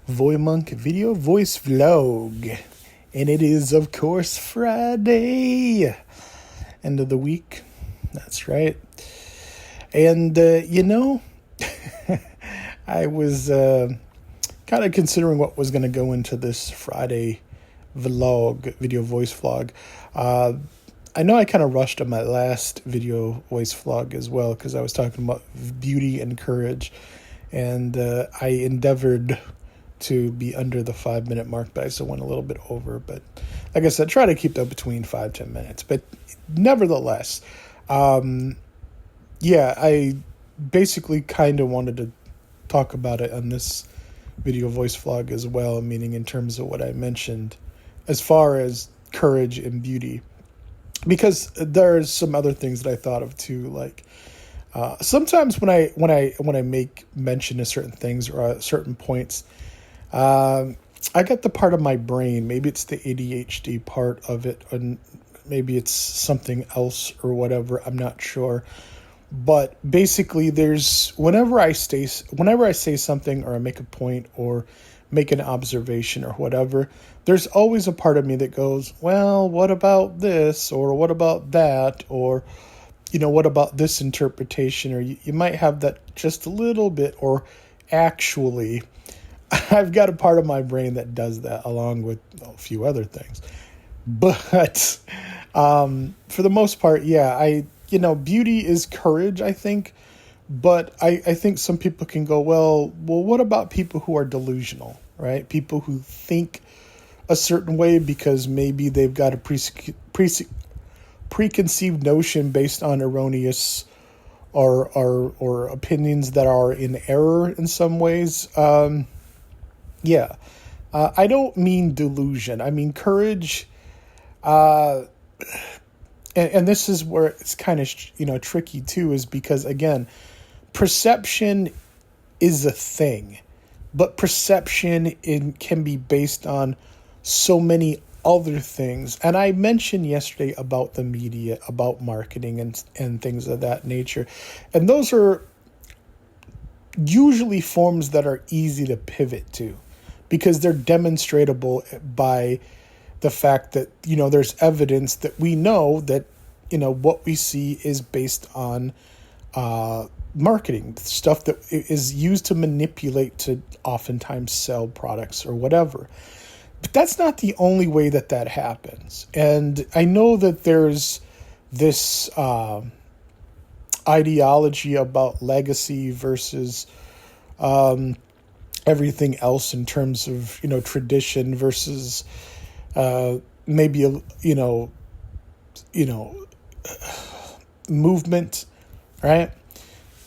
VoyMonk video voice vlog. And it is, of course, Friday. End of the week. That's right. And, I was kind of considering what was going to go into this Friday vlog, video voice vlog. I know I kind of rushed on my last video voice vlog as well because I was talking about beauty and courage. And I endeavored to be under the 5-minute mark, but I still went a little bit over. But like I said, try to keep that between 5-10 minutes. But nevertheless, I basically kind of wanted to talk about it on this video voice vlog as well, meaning in terms of what I mentioned as far as courage and beauty. Because there's some other things that I thought of too, like sometimes when I make mention of certain things or certain points, I got the part of my brain, maybe it's the ADHD part of it, and maybe it's something else or whatever, I'm not sure. But basically whenever I say something or I make a point or make an observation or whatever, there's always a part of me that goes, well, what about this? Or what about that? Or, what about this interpretation? Or you might have that just a little bit, or actually, I've got a part of my brain that does that along with a few other things. But for the most part, beauty is courage, I think. But I think some people can go, well, what about people who are delusional, right? People who think a certain way because maybe they've got a preconceived notion based on erroneous or opinions that are in error in some ways. I don't mean delusion. I mean courage. And this is where it's kind of, tricky too, is because, again, perception is a thing, but perception can be based on so many other things. And I mentioned yesterday about the media, about marketing and things of that nature. And those are usually forms that are easy to pivot to because they're demonstratable by the fact that, there's evidence that we know that, what we see is based on marketing, stuff that is used to manipulate to oftentimes sell products or whatever. But that's not the only way that happens. And I know that there's this ideology about legacy versus everything else in terms of, tradition versus maybe, movement, right?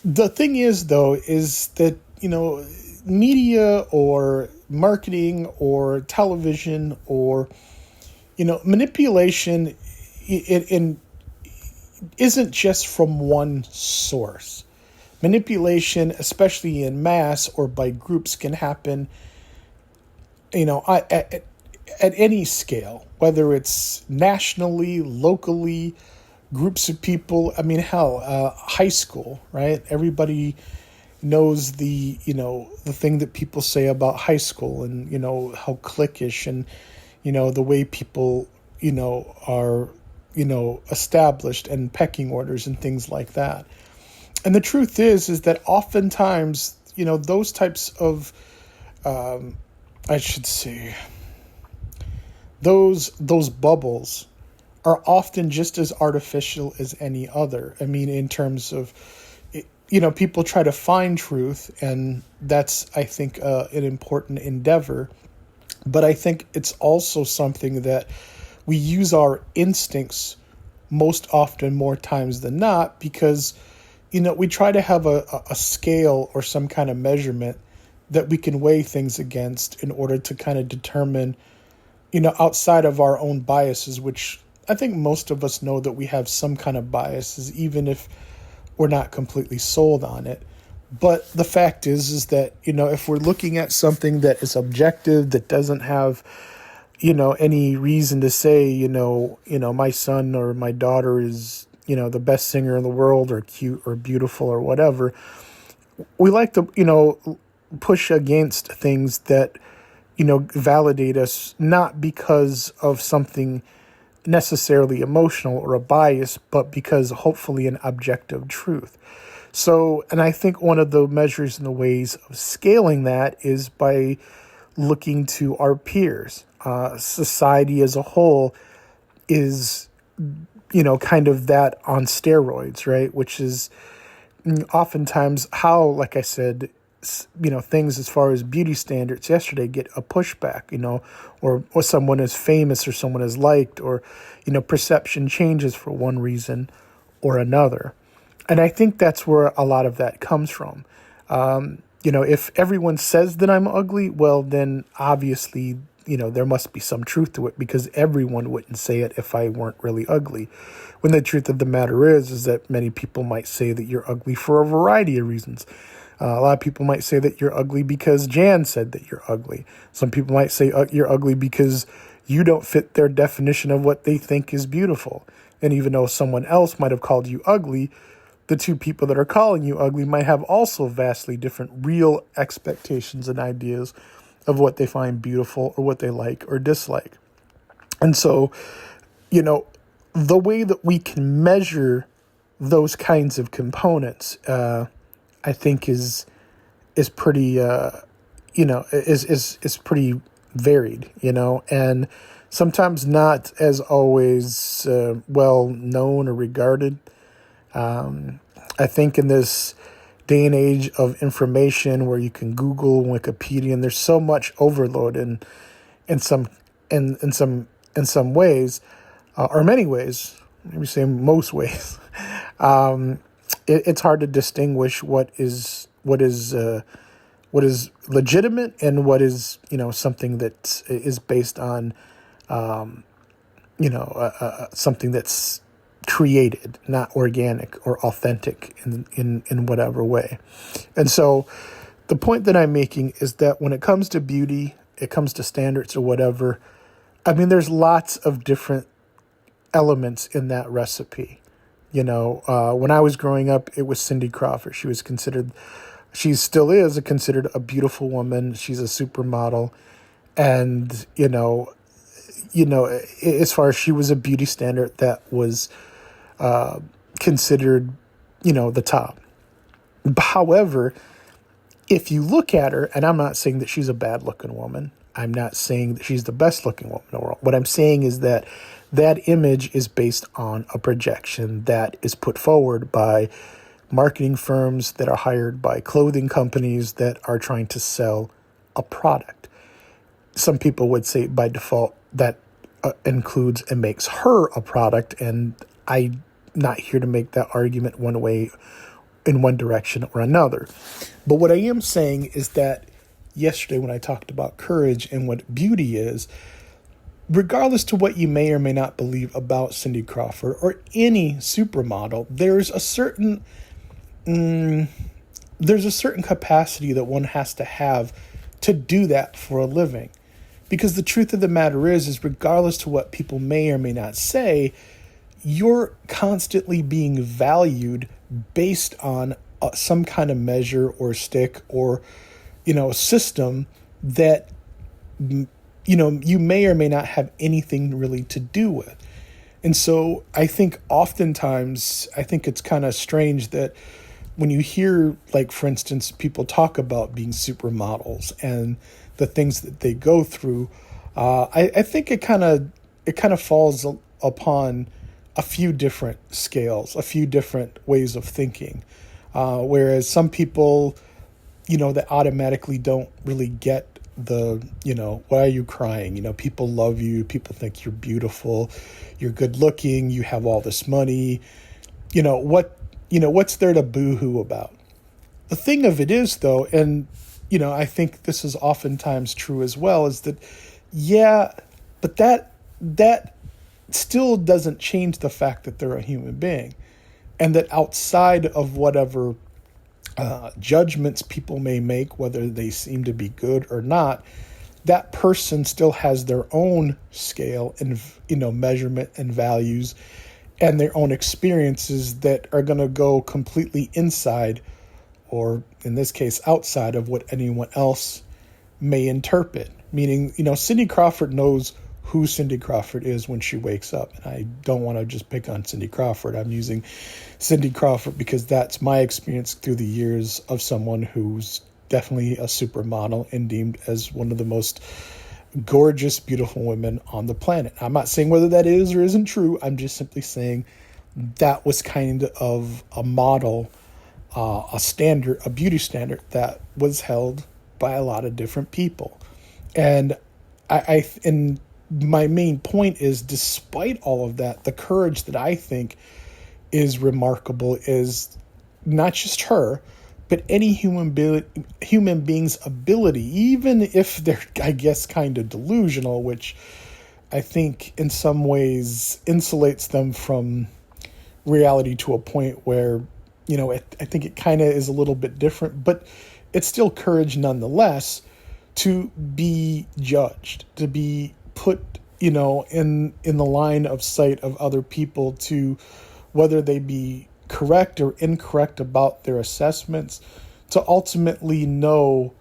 The thing is, though, is that, media or marketing or television or, manipulation isn't just from one source. Manipulation, especially in mass or by groups, can happen, at any scale, whether it's nationally, locally, groups of people. I mean, hell, high school, right? Everybody knows the thing that people say about high school and, how cliquish and, the way people, are, established and pecking orders and things like that. And the truth is that oftentimes, those types of, those bubbles are often just as artificial as any other. I mean, in terms of, people try to find truth, and that's, I think, an important endeavor. But I think it's also something that we use our instincts most often, more times than not, because, we try to have a scale or some kind of measurement that we can weigh things against in order to kind of determine, outside of our own biases, which I think most of us know that we have some kind of biases, even if we're not completely sold on it. But the fact is that, if we're looking at something that is objective, that doesn't have, any reason to say, my son or my daughter is, the best singer in the world or cute or beautiful or whatever, we like to, push against things that validate us, not because of something necessarily emotional or a bias, but because hopefully an objective truth. So, and I think one of the measures and the ways of scaling that is by looking to our peers. Society as a whole is, kind of that on steroids, right? Which is oftentimes how, like I said, things as far as beauty standards yesterday get a pushback, or someone is famous or someone is liked, or, perception changes for one reason or another. And I think that's where a lot of that comes from. If everyone says that I'm ugly, well, then obviously, there must be some truth to it, because everyone wouldn't say it if I weren't really ugly. When the truth of the matter is that many people might say that you're ugly for a variety of reasons. A lot of people might say that you're ugly because Jan said that you're ugly. Some people might say you're ugly because you don't fit their definition of what they think is beautiful. And even though someone else might have called you ugly, the two people that are calling you ugly might have also vastly different real expectations and ideas of what they find beautiful or what they like or dislike. And so, the way that we can measure those kinds of components, I think is pretty, is pretty varied, and sometimes not as always well known or regarded. I think in this day and age of information where you can Google, Wikipedia, and there's so much overload in some ways, or many ways, maybe say most ways, it's hard to distinguish what is legitimate and what is something that is based on something that's created, not organic or authentic in whatever way. And so the point that I'm making is that when it comes to beauty, it comes to standards or whatever, there's lots of different elements in that recipe. When I was growing up, it was Cindy Crawford. She still is considered a beautiful woman. She's a supermodel. And, as far as she was a beauty standard that was considered, the top. However, if you look at her, and I'm not saying that she's a bad looking woman, I'm not saying that she's the best looking woman in the world. What I'm saying is that image is based on a projection that is put forward by marketing firms that are hired by clothing companies that are trying to sell a product. Some people would say by default that includes and makes her a product, and I'm not here to make that argument one way, in one direction or another. But what I am saying is that yesterday when I talked about courage and what beauty is, regardless to what you may or may not believe about Cindy Crawford or any supermodel, there's a certain capacity that one has to have to do that for a living. Because the truth of the matter is regardless to what people may or may not say, you're constantly being valued based on some kind of measure or stick or, system that, you may or may not have anything really to do with. And so I think oftentimes, it's kind of strange that when you hear, like, for instance, people talk about being supermodels and the things that they go through, I think it kind of falls upon a few different scales, a few different ways of thinking. Whereas some people, that automatically don't really get the, why are you crying? People love you. People think you're beautiful. You're good looking. You have all this money. What's there to boo-hoo about? The thing of it is, though, and, I think this is oftentimes true as well, is that, yeah, but that still doesn't change the fact that they're a human being, and that outside of whatever judgments people may make, whether they seem to be good or not, that person still has their own scale and, measurement and values and their own experiences that are going to go completely inside, or in this case, outside of what anyone else may interpret. meaning, Cindy Crawford knows who Cindy Crawford is when she wakes up. And I don't want to just pick on Cindy Crawford. I'm using Cindy Crawford because that's my experience through the years of someone who's definitely a supermodel and deemed as one of the most gorgeous, beautiful women on the planet. I'm not saying whether that is or isn't true. I'm just simply saying that was kind of a model, a standard, a beauty standard that was held by a lot of different people. And and my main point is, despite all of that, the courage that I think is remarkable is not just her, but any human being's ability, even if they're, I guess, kind of delusional, which I think in some ways insulates them from reality to a point where, I think it kind of is a little bit different, but it's still courage nonetheless to be judged, to be put, in the line of sight of other people, to whether they be correct or incorrect about their assessments, to ultimately know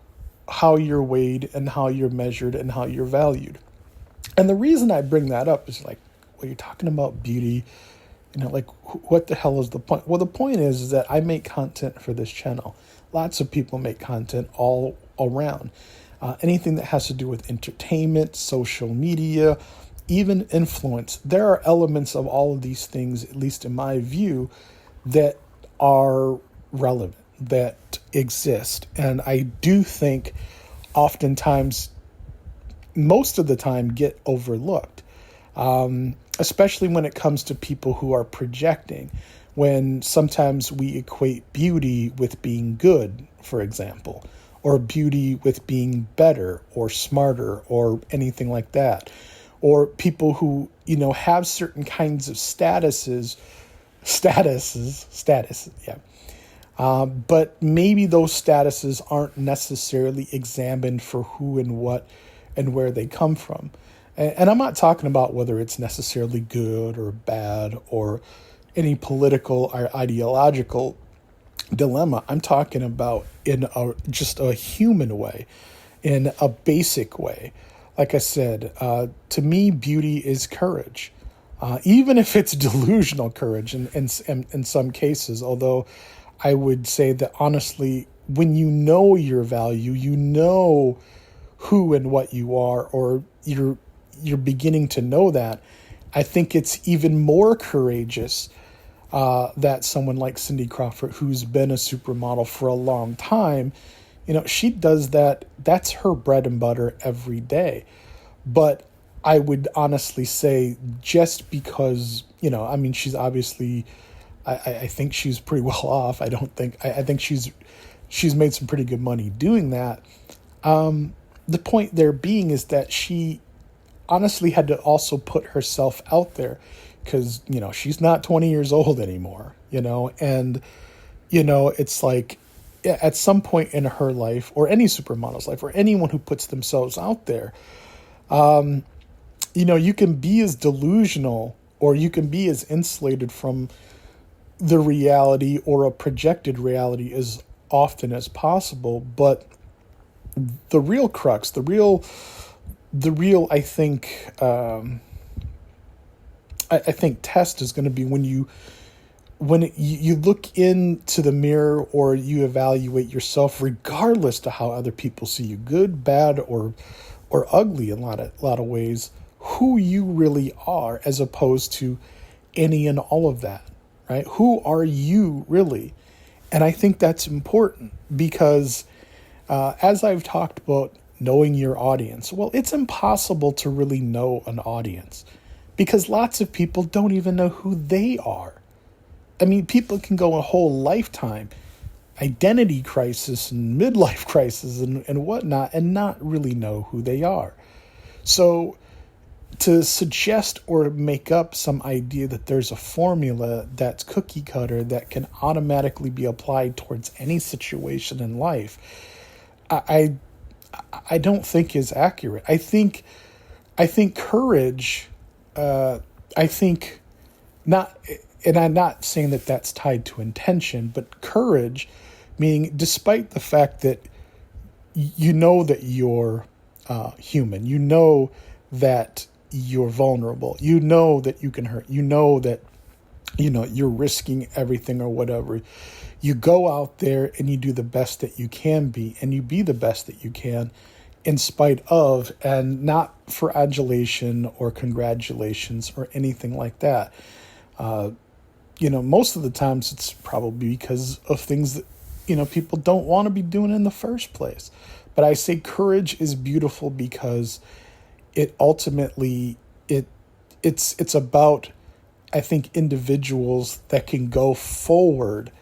how you're weighed and how you're measured and how you're valued. And the reason I bring that up is you're talking about beauty, what the hell is the point? Well, the point is that I make content for this channel. Lots of people make content all around. Anything that has to do with entertainment, social media, even influence. There are elements of all of these things, at least in my view, that are relevant, that exist. And I do think oftentimes, most of the time, get overlooked, especially when it comes to people who are projecting, when sometimes we equate beauty with being good, for example, or beauty with being better or smarter or anything like that. Or people who, have certain kinds of statuses, yeah. But maybe those statuses aren't necessarily examined for who and what and where they come from. And I'm not talking about whether it's necessarily good or bad or any political or ideological dilemma. I'm talking about in just a human way, in a basic way. Like I said, to me, beauty is courage, even if it's delusional courage in some cases. Although I would say that honestly, when you know your value, you know who and what you are, or you're beginning to know that, I think it's even more courageous that someone like Cindy Crawford, who's been a supermodel for a long time, she does that. That's her bread and butter every day. But I would honestly say, just because, she's obviously, I think she's pretty well off. I think she's made some pretty good money doing that. The point there being is that she honestly had to also put herself out there, because, she's not 20 years old anymore, and, it's like, at some point in her life, or any supermodel's life, or anyone who puts themselves out there, you can be as delusional, or you can be as insulated from the reality or a projected reality as often as possible. But the real crux, the real, I think, I think test is going to be when you look into the mirror, or you evaluate yourself, regardless to how other people see you, good, bad, or ugly in a lot of ways, who you really are, as opposed to any and all of that, right? Who are you really? And I think that's important because, as I've talked about knowing your audience, well, it's impossible to really know an audience because lots of people don't even know who they are. I mean, people can go a whole lifetime, identity crisis and midlife crisis and whatnot, and not really know who they are. So to suggest or make up some idea that there's a formula that's cookie cutter that can automatically be applied towards any situation in life, I don't think is accurate. I think courage, I think not, and I'm not saying that that's tied to intention, but courage, meaning despite the fact that you know that you're human. You know that you're vulnerable. You know that you can hurt. You know that, you're risking everything or whatever. You go out there and you do the best that you can be, and you be the best that you can in spite of, and not for adulation or congratulations or anything like that. Most of the times it's probably because of things that, people don't want to be doing in the first place. But I say courage is beautiful because it ultimately, it's about, I think, individuals that can go forward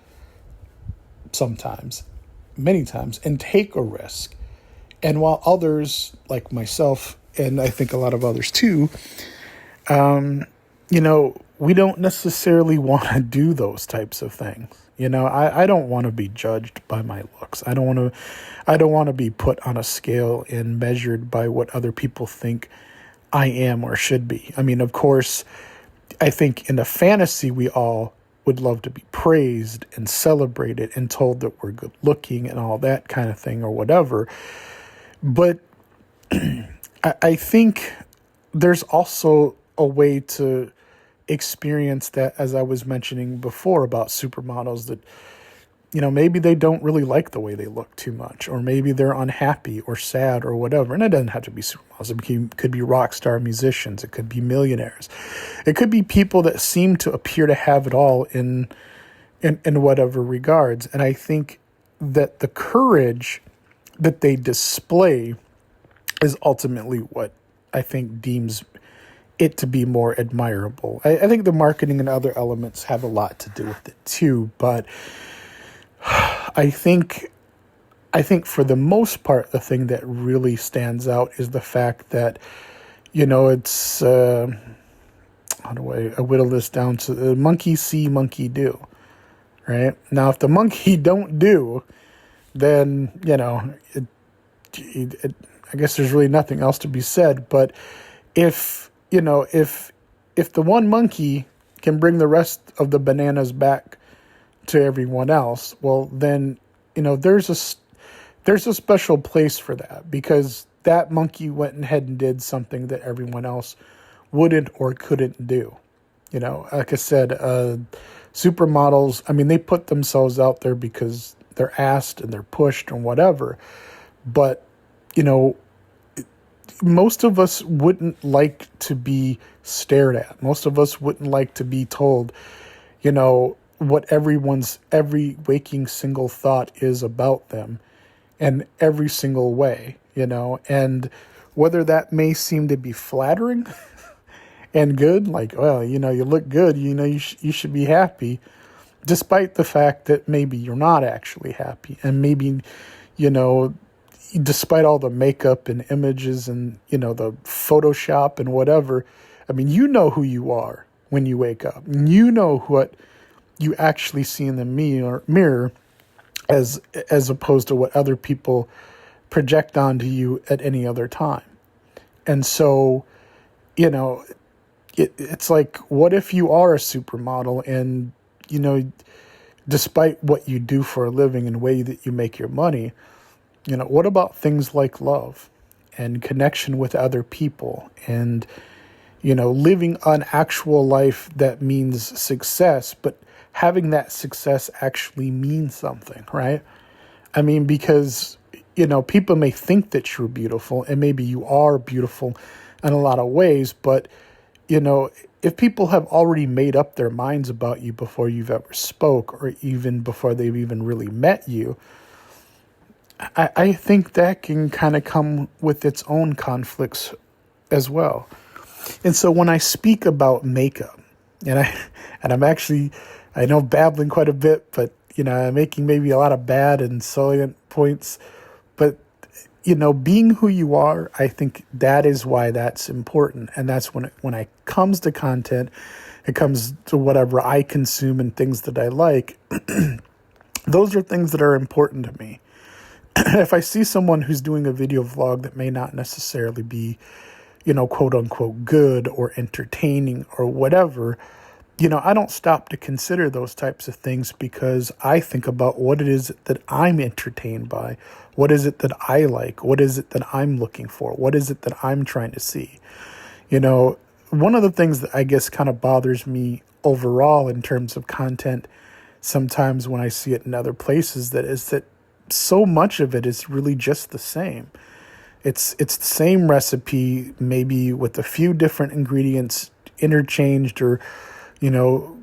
sometimes, many times, and take a risk. And while others, like myself, and I think a lot of others too, we don't necessarily want to do those types of things. I don't want to be judged by my looks. I don't want to be put on a scale and measured by what other people think I am or should be. I mean, of course, I think in a fantasy, we all would love to be praised and celebrated and told that we're good looking and all that kind of thing or whatever. But I think there's also a way to experience that, as I was mentioning before about supermodels, that, maybe they don't really like the way they look too much, or maybe they're unhappy or sad or whatever. And it doesn't have to be supermodels. It could be rock star musicians. It could be millionaires. It could be people that seem to appear to have it all in whatever regards. And I think that the courage that they display is ultimately what I think deems it to be more admirable. I think the marketing and other elements have a lot to do with it too, but I think for the most part, the thing that really stands out is the fact that, it's, how do I whittle this down to monkey see, monkey do, right? Now, if the monkey don't do, then, I guess there's really nothing else to be said. But if the one monkey can bring the rest of the bananas back to everyone else, well, then, there's a special place for that, because that monkey went ahead and did something that everyone else wouldn't or couldn't do. Like I said, supermodels, I mean, they put themselves out there because they're asked and they're pushed and whatever. But, most of us wouldn't like to be stared at. Most of us wouldn't like to be told, what every waking single thought is about them in every single way, and whether that may seem to be flattering and good, like, well, you look good, you should be happy, despite the fact that maybe you're not actually happy. And maybe, despite all the makeup and images and, the Photoshop and whatever, I mean, who you are when you wake up. You know what you actually see in the mirror as opposed to what other people project onto you at any other time. And so, it's like, what if you are a supermodel and, despite what you do for a living and the way that you make your money, what about things like love and connection with other people and, living an actual life that means success, but having that success actually mean something, right? I mean, because, people may think that you're beautiful, and maybe you are beautiful in a lot of ways, but, if people have already made up their minds about you before you've ever spoke, or even before they've even really met you, I think that can kind of come with its own conflicts as well. And so when I speak about makeup, I'm actually, I know, babbling quite a bit, but, I'm making maybe a lot of bad and salient points, but, being who you are, I think that is why that's important. And that's when it comes to content, it comes to whatever I consume and things that I like, those are things that are important to me. If I see someone who's doing a video vlog that may not necessarily be, quote unquote good or entertaining or whatever, I don't stop to consider those types of things because I think about what it is that I'm entertained by. What is it that I like? What is it that I'm looking for? What is it that I'm trying to see? One of the things that I guess kind of bothers me overall in terms of content sometimes when I see it in other places that is that so much of it is really just the same. It's the same recipe, maybe with a few different ingredients interchanged or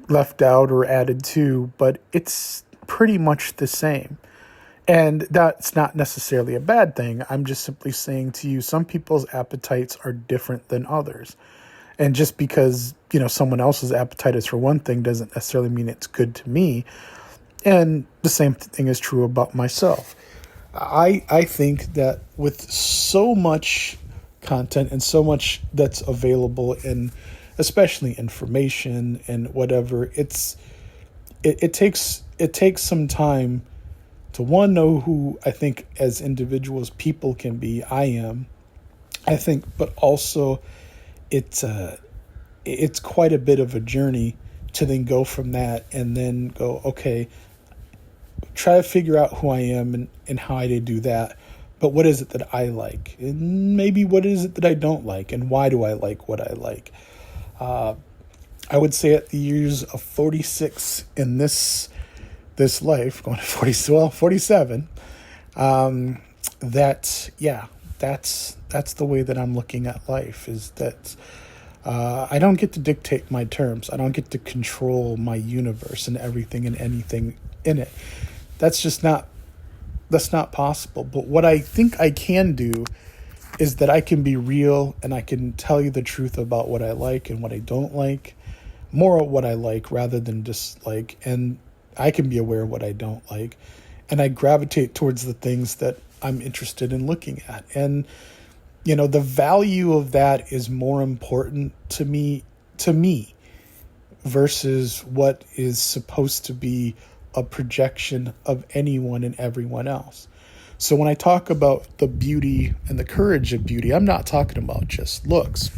left out or added to, but it's pretty much the same. And that's not necessarily a bad thing. I'm just simply saying to you, some people's appetites are different than others. And just because, someone else's appetite is for one thing doesn't necessarily mean it's good to me. And the same thing is true about myself. I think that with so much content and so much that's available in especially information and whatever, it takes some time to know who I think as individuals people can be. I am, I think, but also it's quite a bit of a journey to then go from that and then go, okay, try to figure out who I am and how I do that. But what is it that I like? And maybe what is it that I don't like? And why do I like what I like? I would say at the years of 46 in this life, going to 47, that's the way that I'm looking at life, is that I don't get to dictate my terms. I don't get to control my universe and everything and anything in it. That's not possible. But what I think I can do is that I can be real and I can tell you the truth about what I like and what I don't like, more of what I like rather than dislike. And I can be aware of what I don't like. And I gravitate towards the things that I'm interested in looking at. And, the value of that is more important to me versus what is supposed to be a projection of anyone and everyone else. So when I talk about the beauty and the courage of beauty, I'm not talking about just looks.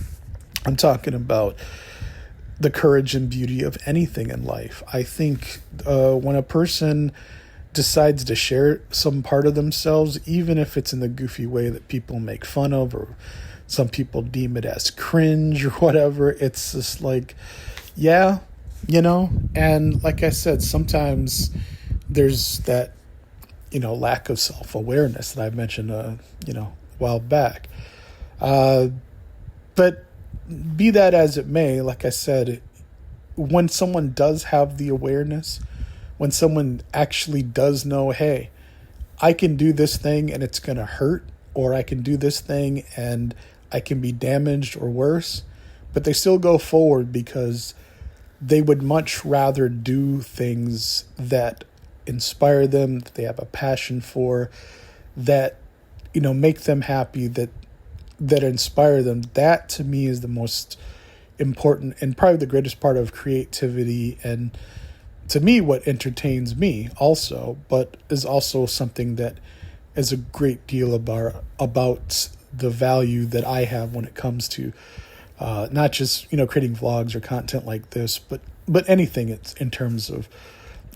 I'm talking about the courage and beauty of anything in life. I think when a person decides to share some part of themselves, even if it's in the goofy way that people make fun of or some people deem it as cringe or whatever, it's just like, yeah, and like I said, sometimes there's that lack of self-awareness that I mentioned, a while back. But be that as it may, like I said, when someone does have the awareness, when someone actually does know, hey, I can do this thing and it's going to hurt, or I can do this thing and I can be damaged or worse, but they still go forward because they would much rather do things that inspire them, that they have a passion for, that make them happy, that inspire them. That to me is the most important and probably the greatest part of creativity, and to me what entertains me also, but is also something that is a great deal about the value that I have when it comes to not just creating vlogs or content like this, but anything it's in terms of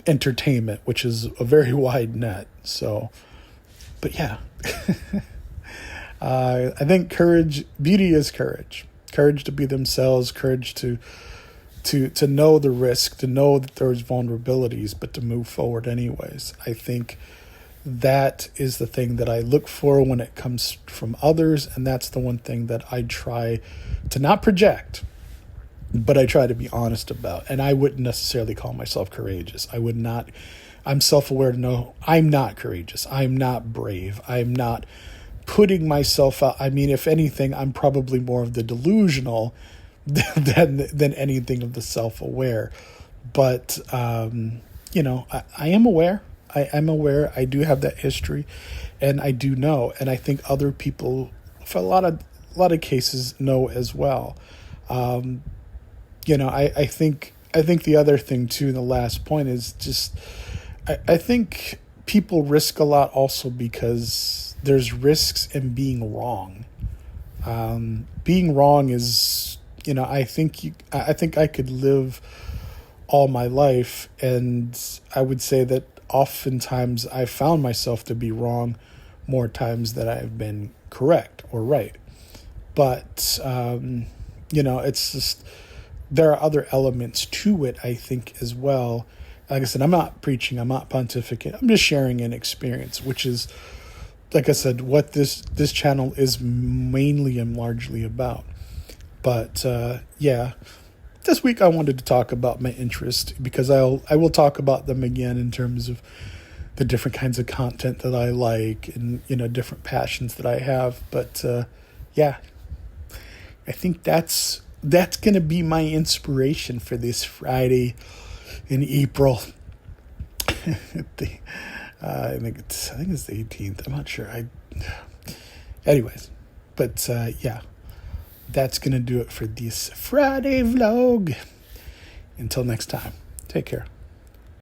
entertainment, which is a very wide net. So, but yeah, I think beauty is courage to be themselves, courage to know the risk, to know that there's vulnerabilities, but to move forward anyways. I think that is the thing that I look for when it comes from others, and that's the one thing that I try to not project, but I try to be honest about. And I wouldn't necessarily call myself courageous. I would not. I'm self-aware to know I'm not courageous. I'm not brave. I'm not putting myself out. I mean, if anything, I'm probably more of the delusional than anything of the self-aware. But, I am aware. I'm aware. I do have that history, and I do know. And I think other people, for a lot of cases, know as well. I think the other thing too, the last point is just, I think people risk a lot also because there's risks in being wrong. Being wrong is, I think I could live all my life, and I would say that oftentimes I found myself to be wrong more times than I've been correct or right. But, it's just, there are other elements to it, I think, as well. Like I said, I'm not preaching, I'm not pontificating, I'm just sharing an experience, which is, like I said, what this channel is mainly and largely about. But, this week I wanted to talk about my interest, because I will talk about them again in terms of the different kinds of content that I like and, different passions that I have. But, I think that's going to be my inspiration for this Friday in April. I think it's the 18th. I'm not sure. Anyways, but that's going to do it for this Friday vlog. Until next time, take care.